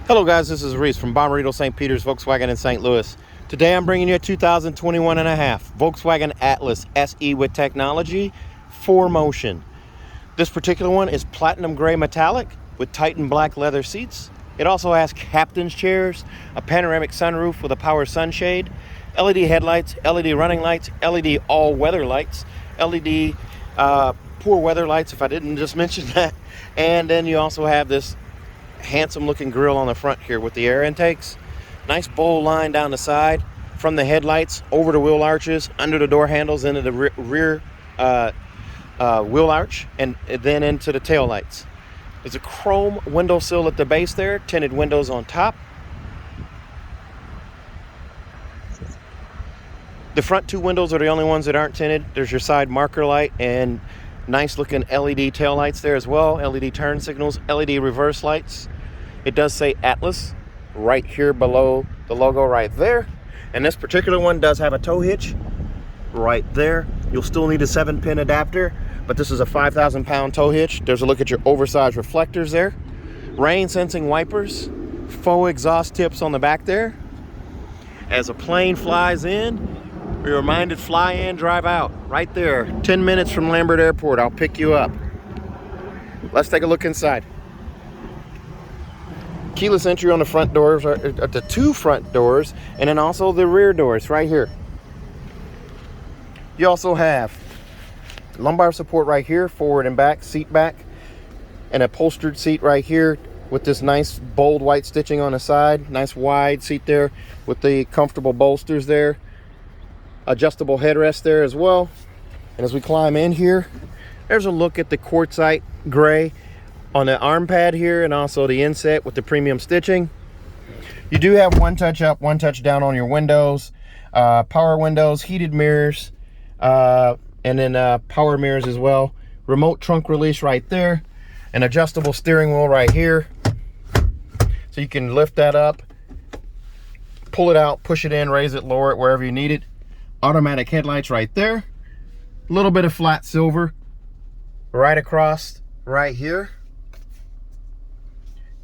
Hello guys, this is Reese from Bommarito St. Peter's Volkswagen in St. Louis. Today I'm bringing you a 2021 and a half Volkswagen Atlas SE with technology, 4Motion. This particular one is platinum gray metallic with Titan black leather seats. It also has captain's chairs, a panoramic sunroof with a power sunshade, LED headlights, LED running lights, LED all-weather lights, LED poor weather lights if I didn't just mention that, and then you also have this handsome looking grille on the front here with the air intakes. Nice bowl line down the side from the headlights over the wheel arches, under the door handles, into the rear wheel arch, and then into the tail lights. There's a chrome windowsill at the base there, tinted windows on top. The front two windows are the only ones that aren't tinted. There's your side marker light and nice looking LED tail lights there as well, LED turn signals, LED reverse lights. It does say Atlas right here below the logo right there. And this particular one does have a tow hitch right there. You'll still need a 7-pin adapter, but this is a 5,000-pound tow hitch. There's a look at your oversized reflectors there. Rain sensing wipers, faux exhaust tips on the back there. As a plane flies in, you're reminded, fly in, drive out. Right there, 10 minutes from Lambert Airport. I'll pick you up. Let's take a look inside. Keyless entry on the front doors, or the two front doors, and then also the rear doors right here. You also have lumbar support right here, forward and back, seat back, and a upholstered seat right here with this nice bold white stitching on the side. Nice wide seat there with the comfortable bolsters there. Adjustable headrest there as well. And as we climb in here, there's a look at the quartzite gray on the arm pad here, and also the inset with the premium stitching. You do have one touch up, one touch down on your windows, power windows, heated mirrors, and then power mirrors as well. Remote trunk release right there, an adjustable steering wheel right here, so you can lift that up, pull it out, push it in, raise it, lower it wherever you need it. Automatic headlights right there. A little bit of flat silver right across right here.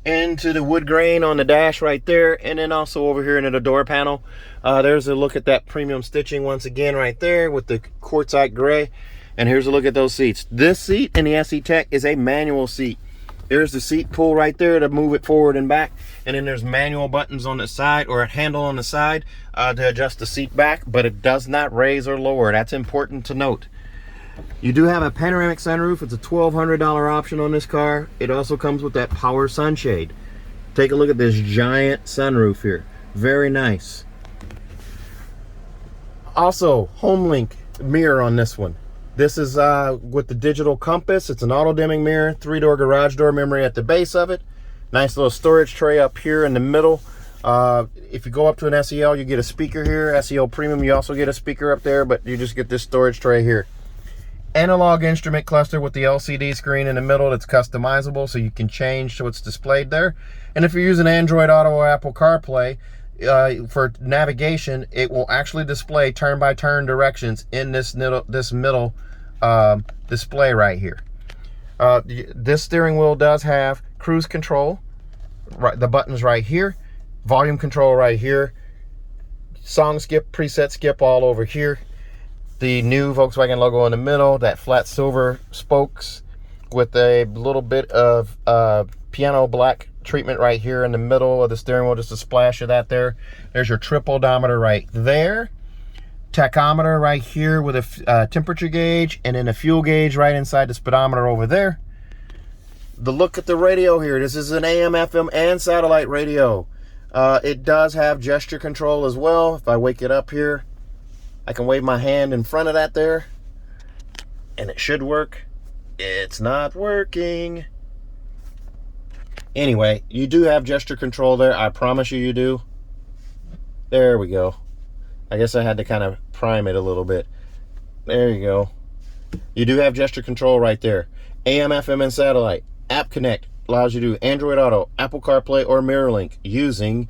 Into the wood grain on the dash right there, and then also over here into the door panel. There's a look at that premium stitching once again right there with the quartzite gray. And here's a look at those seats. This seat in the SE Tech is a manual seat. There's the seat pull right there to move it forward and back, and then there's manual buttons on the side, or a handle on the side to adjust the seat back, but it does not raise or lower. That's important to note. You do have a panoramic sunroof. It's a $1,200 option on this car. It also comes with that power sunshade. Take a look at this giant sunroof here. Very nice. Also, HomeLink mirror on this one. This is with the digital compass. It's an auto dimming mirror, 3-door garage door memory at the base of it. Nice little storage tray up here in the middle. If you go up to an SEL, you get a speaker here. SEL Premium, you also get a speaker up there, but you just get this storage tray here. Analog instrument cluster with the LCD screen in the middle that's customizable, so you can change what's displayed there. And if you're using Android Auto or Apple CarPlay for navigation, it will actually display turn-by-turn directions in this middle display right here. This steering wheel does have cruise control, right, the buttons right here, volume control right here, song skip, preset skip all over here. The new Volkswagen logo in the middle, that flat silver spokes with a little bit of piano black treatment right here in the middle of the steering wheel, just a splash of that there. There's your trip odometer right there. Tachometer right here with a temperature gauge, and then a fuel gauge right inside the speedometer over there. The look at the radio here. This is an AM, FM, and satellite radio. It does have gesture control as well. If I wake it up here, I can wave my hand in front of that there, and it should work. It's not working. Anyway, you do have gesture control there. I promise you do. There we go. I guess I had to kind of prime it a little bit. There you go. You do have gesture control right there. AM, FM, and satellite. App Connect allows you to do Android Auto, Apple CarPlay, or MirrorLink using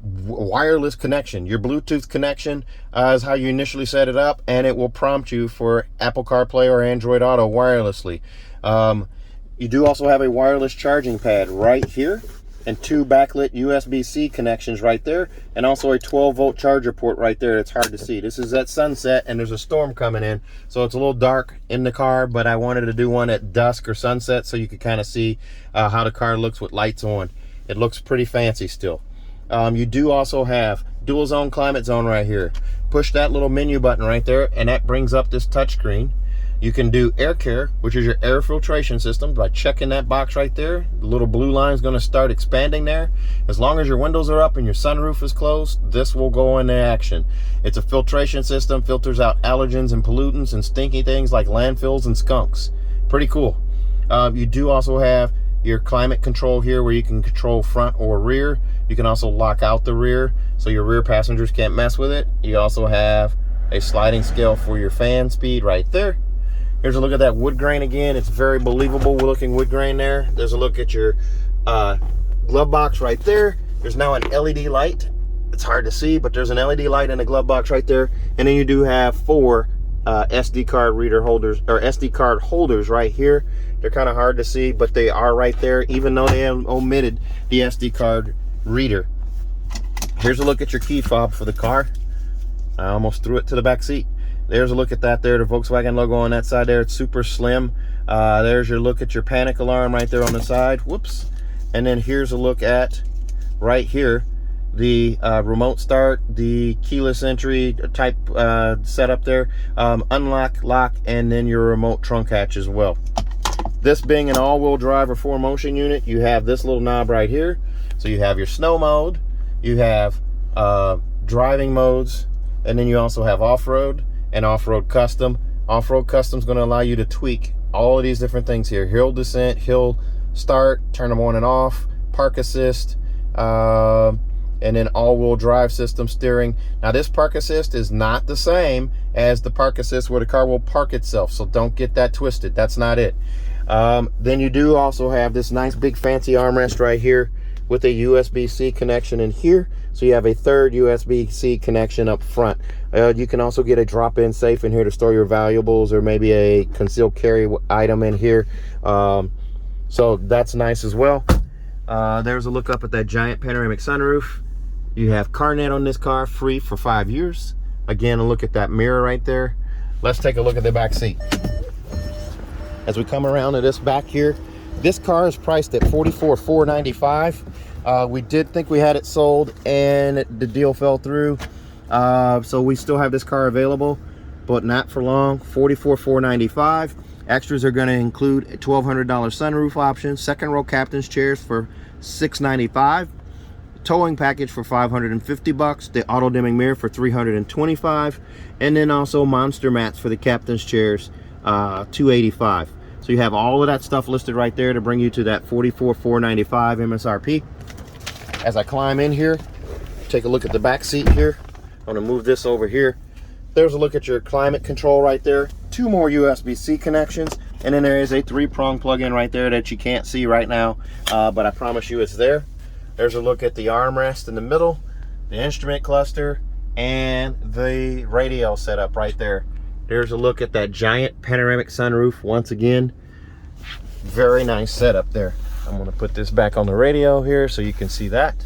wireless connection. Your Bluetooth connection is how you initially set it up, and it will prompt you for Apple CarPlay or Android Auto wirelessly. You do also have a wireless charging pad right here, and 2 backlit USB-C connections right there, and also a 12-volt charger port right there. It's hard to see. This is at sunset, and there's a storm coming in, so it's a little dark in the car, but I wanted to do one at dusk or sunset so you could kind of see how the car looks with lights on. It looks pretty fancy still. You do also have dual zone climate zone right here. Push that little menu button right there, and that brings up this touchscreen. You can do air care, which is your air filtration system, by checking that box right there. The little blue line is going to start expanding there. As long as your windows are up and your sunroof is closed, this will go into action. It's a filtration system, filters out allergens and pollutants and stinky things like landfills and skunks. Pretty cool. You do also have your climate control here, where you can control front or rear. You can also lock out the rear so your rear passengers can't mess with it. You also have a sliding scale for your fan speed right there. Here's a look at that wood grain again. It's very believable looking wood grain there. There's a look at your glove box right there. There's now an LED light. It's hard to see, but there's an LED light in the glove box right there. And then you do have 4 SD card reader holders, or SD card holders right here. They're kind of hard to see, but they are right there, even though they have omitted the SD card reader. Here's a look at your key fob for the car. I almost threw it to the back seat. There's a look at that there, the Volkswagen logo on that side there. It's super slim. There's your look at your panic alarm right there on the side. Whoops. And then here's a look at right here the remote start, the keyless entry type setup there, unlock, lock, and then your remote trunk hatch as well. This being an all-wheel drive or 4Motion unit, you have this little knob right here. So you have your snow mode, you have driving modes, and then you also have off-road and off-road custom. Off-road custom is going to allow you to tweak all of these different things here: hill descent, hill start, turn them on and off, park assist, and then all-wheel drive system steering. Now this park assist is not the same as the park assist where the car will park itself, so don't get that twisted. That's not it. Then you do also have this nice big fancy armrest right here with a USB-C connection in here, so you have a third USB-C connection up front. You can also get a drop-in safe in here to store your valuables, or maybe a concealed carry item in here, so that's nice as well. There's a look up at that giant panoramic sunroof. You have CarNet on this car, free for 5 years. Again, a look at that mirror right there. Let's take a look at the back seat. As we come around to this back here, this car is priced at $44,495. We did think we had it sold and the deal fell through, so we still have this car available, but not for long. $44,495. Extras are going to include a $1,200 sunroof option, second row captain's chairs for $695, towing package for $550, the auto dimming mirror for $325, and then also monster mats for the captain's chairs, $285. So you have all of that stuff listed right there to bring you to that $44,495 MSRP. As I climb in here, take a look at the back seat here. I'm going to move this over here. There's a look at your climate control right there. 2 more USB-C connections, and then there is a 3-prong plug-in right there that you can't see right now, but I promise you it's there. There's a look at the armrest in the middle, the instrument cluster, and the radio setup right there. There's a look at that giant panoramic sunroof once again. Very nice setup there. I'm going to put this back on the radio here so you can see that.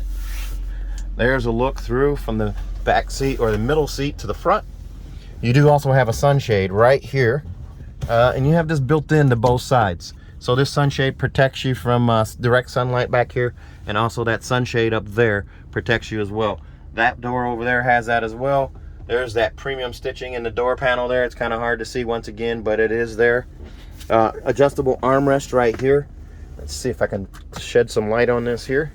There's a look through from the back seat or the middle seat to the front. You do also have a sunshade right here, and you have this built into both sides. So this sunshade protects you from direct sunlight back here, and also that sunshade up there protects you as well. That door over there has that as well. There's that premium stitching in the door panel there. It's kind of hard to see once again, but it is there. Adjustable armrest right here. Let's see if I can shed some light on this here.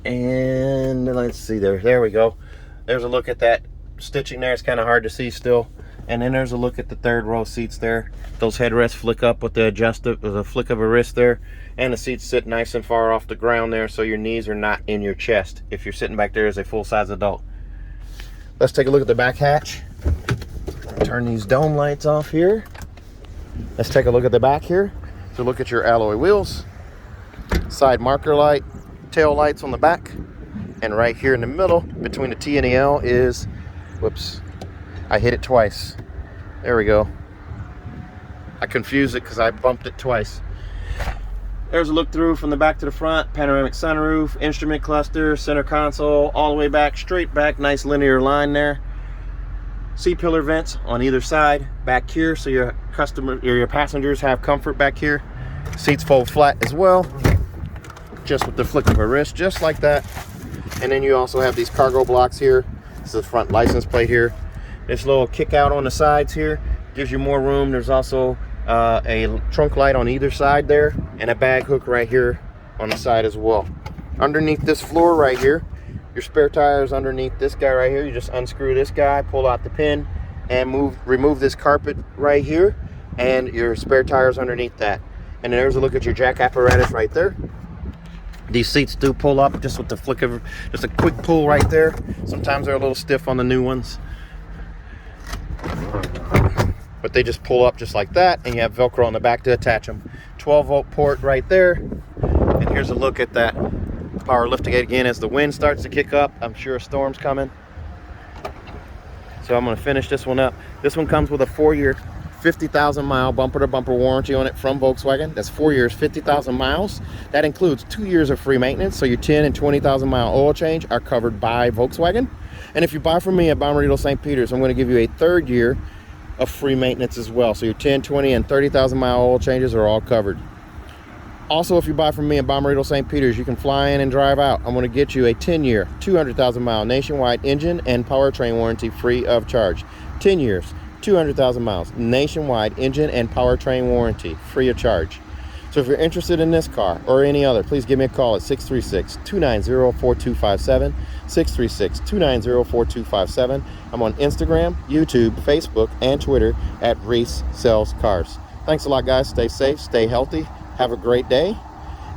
And let's see there we go. There's a look at that stitching there. It's kind of hard to see still. And then there's a look at the third row seats there. Those headrests flick up with the flick of a wrist there. And the seats sit nice and far off the ground there, so your knees are not in your chest if you're sitting back there as a full-size adult. Let's take a look at the back hatch. Turn these dome lights off here. Let's take a look at the back here. So look at your alloy wheels, side marker light, tail lights on the back, and right here in the middle between the T and the L is, whoops, I hit it twice. There we go. I confused it because I bumped it twice. There's a look through from the back to the front. Panoramic sunroof, instrument cluster, center console, all the way back, straight back, nice linear line there. C-pillar vents on either side back here, so your passengers have comfort back here. Seats fold flat as well, just with the flick of a wrist, just like that. And then you also have these cargo blocks here. This is the front license plate here. This little kick out on the sides here gives you more room. There's also a trunk light on either side there, and a bag hook right here on the side as well. Underneath this floor right here, your spare tires underneath this guy right here. You just unscrew this guy, pull out the pin, and remove this carpet right here, and your spare tires underneath that. And there's a look at your jack apparatus right there. These seats do pull up just with the flick of, just a quick pull right there. Sometimes they're a little stiff on the new ones, but they just pull up just like that, and you have Velcro on the back to attach them. 12-volt port right there. And here's a look at that power liftgate again as the wind starts to kick up. I'm sure a storm's coming. So I'm going to finish this one up. This one comes with a 4-year, 50,000 mile bumper to bumper warranty on it from Volkswagen. That's 4 years, 50,000 miles. That includes 2 years of free maintenance. So your 10 and 20,000 mile oil change are covered by Volkswagen. And if you buy from me at Bommarito St. Peter's, I'm going to give you a 3rd year of free maintenance as well. So your 10, 20, and 30,000 mile oil changes are all covered. Also, if you buy from me at Bommarito St. Peter's, you can fly in and drive out. I'm going to get you a 10-year, 200,000 mile nationwide engine and powertrain warranty free of charge. 10 years, 200,000 miles, nationwide engine and powertrain warranty free of charge. So if you're interested in this car or any other, please give me a call at 636-290-4257, 636-290-4257. I'm on Instagram, YouTube, Facebook, and Twitter at Reese Sells Cars. Thanks a lot, guys. Stay safe, stay healthy. Have a great day,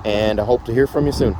and I hope to hear from you soon.